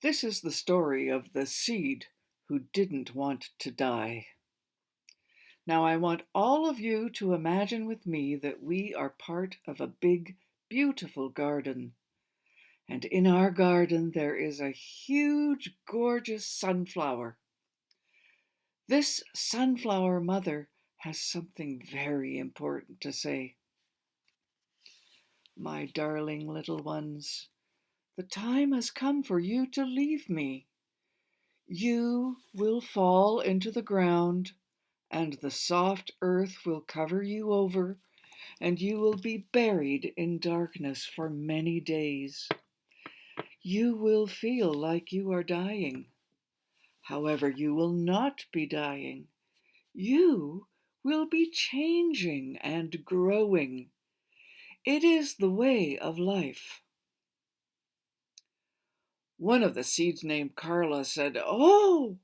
This is the story of the seed who didn't want to die. Now, I want all of you to imagine with me that we are part of a big, beautiful garden. And in our garden, there is a huge, gorgeous sunflower. This sunflower mother has something very important to say. My darling little ones, the time has come for you to leave me. You will fall into the ground, and the soft earth will cover you over, and you will be buried in darkness for many days. You will feel like you are dying. However, you will not be dying. You will be changing and growing. It is the way of life. One of the seeds named Carla said, "Oh,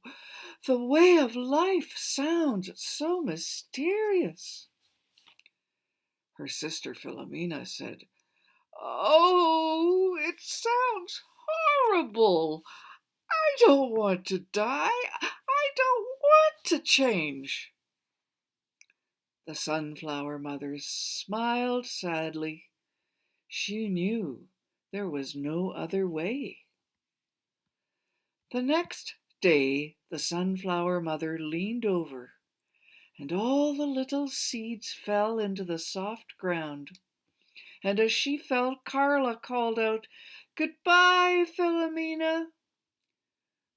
the way of life sounds so mysterious." Her sister Philomena said, "Oh, it sounds horrible. I don't want to die. I don't want to change." The sunflower mother smiled sadly. She knew there was no other way. The next day, the sunflower mother leaned over, and all the little seeds fell into the soft ground. And as she fell, Carla called out, "Goodbye, Philomena."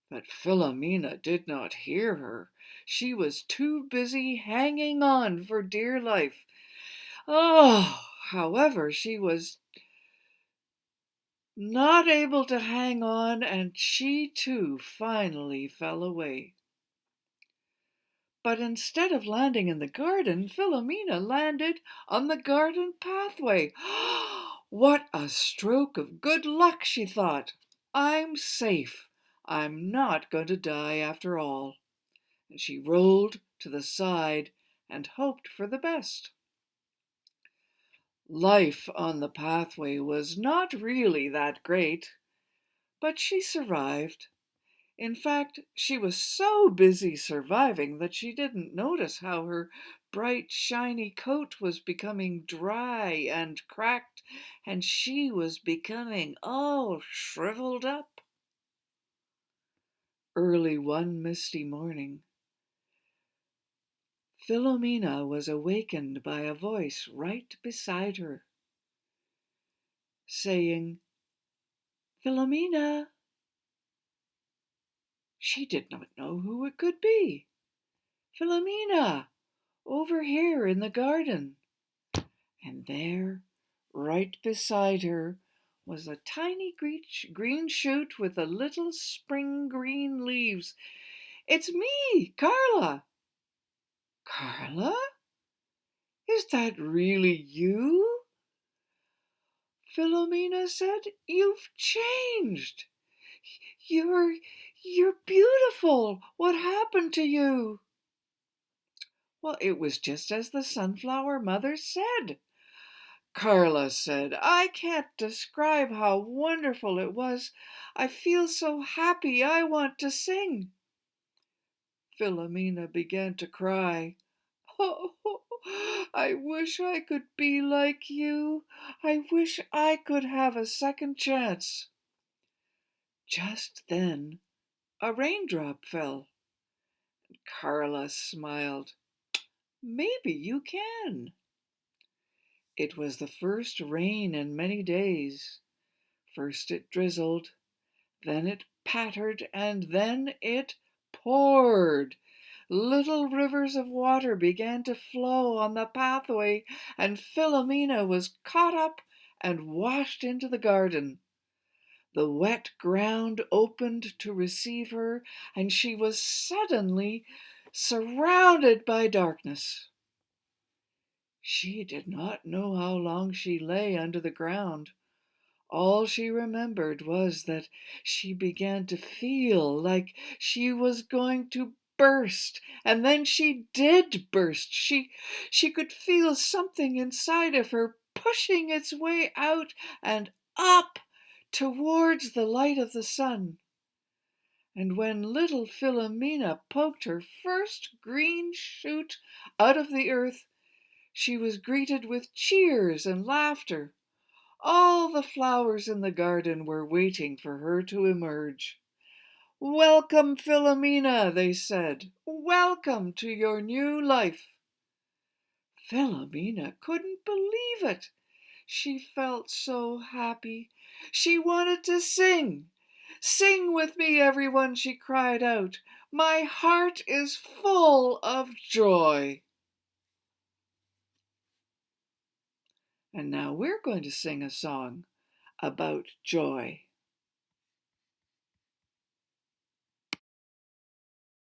But Philomena did not hear her. She was too busy hanging on for dear life. However, she was not able to hang on, and she too finally fell away. But instead of landing in the garden, Philomena landed on the garden pathway. What a stroke of good luck, she thought. I'm safe. I'm not going to die after all. And she rolled to the side and hoped for the best. Life on the pathway was not really that great, but she survived. In fact, she was so busy surviving that she didn't notice how her bright, shiny coat was becoming dry and cracked, and she was becoming all shriveled up. Early one misty morning, Philomena was awakened by a voice right beside her, saying, "Philomena." She did not know who it could be. "Philomena, over here in the garden." And there, right beside her, was a tiny green shoot with the little spring green leaves. "It's me, Carla." "Carla? Is that really you?" Philomena said. "You've changed. You're, you're beautiful. What happened to you?" "Well, it was just as the sunflower mother said," Carla said. "I can't describe how wonderful it was. I feel so happy I want to sing." Philomena began to cry. "Oh, I wish I could be like you. I wish I could have a second chance." Just then, a raindrop fell. Carla smiled. "Maybe you can." It was the first rain in many days. First it drizzled, then it pattered, and then it poured. Little rivers of water began to flow on the pathway, and Philomena was caught up and washed into the garden. The wet ground opened to receive her, and she was suddenly surrounded by darkness. She did not know how long she lay under the ground. All she remembered was that she began to feel like she was going to burst, and then she did burst. She could feel something inside of her pushing its way out and up towards the light of the sun. And when little Philomena poked her first green shoot out of the earth, she was greeted with cheers and laughter. All the flowers in the garden were waiting for her to emerge. "Welcome, Philomena," they said. "Welcome to your new life." Philomena couldn't believe it. She felt so happy. She wanted to sing. "Sing with me, everyone," she cried out. "My heart is full of joy." And now we're going to sing a song about joy.